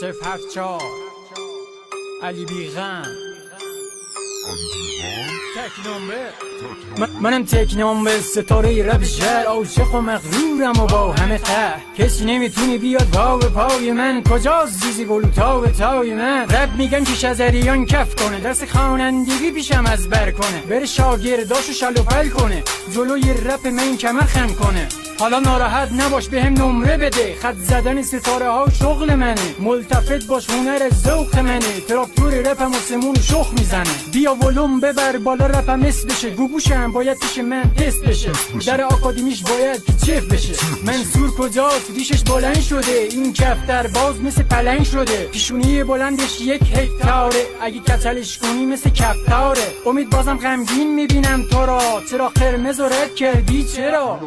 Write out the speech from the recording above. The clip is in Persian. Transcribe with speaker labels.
Speaker 1: 074 علی بیغم منم تکنامبه ستاره رب شهر عاشق و مغرورم و با همه ته کسی نمیتونی بیاد پا به پای من کجاست زیزی گلو تا به تای من رب میگن که شزریان کف کنه درس خوانندگی پیشم از بر کنه بره شاگرداشو شل و پل کنه جلوی رپ من کمر خم کنه حالا ناراحت نباش بهم نمره بده خط زدن ستاره ها شغل منه ملتفت باش هنر ذوق منه تراکتور رپم و سمون شخ میزنه بیا ولوم ببر بالا رپم اس بشه گوگوشم باید پیش من تست بشه در آکادمیش باید چف بشه منصور کجاست ریشش بلند شده این کفتر باز مثل پلنگ شده پیشونی بلندش 1 هکتاره اگه کچلش کنی مثل کفتاره امید بازم غمگین میبینم تو را چرا قرمز و رد کردی چرا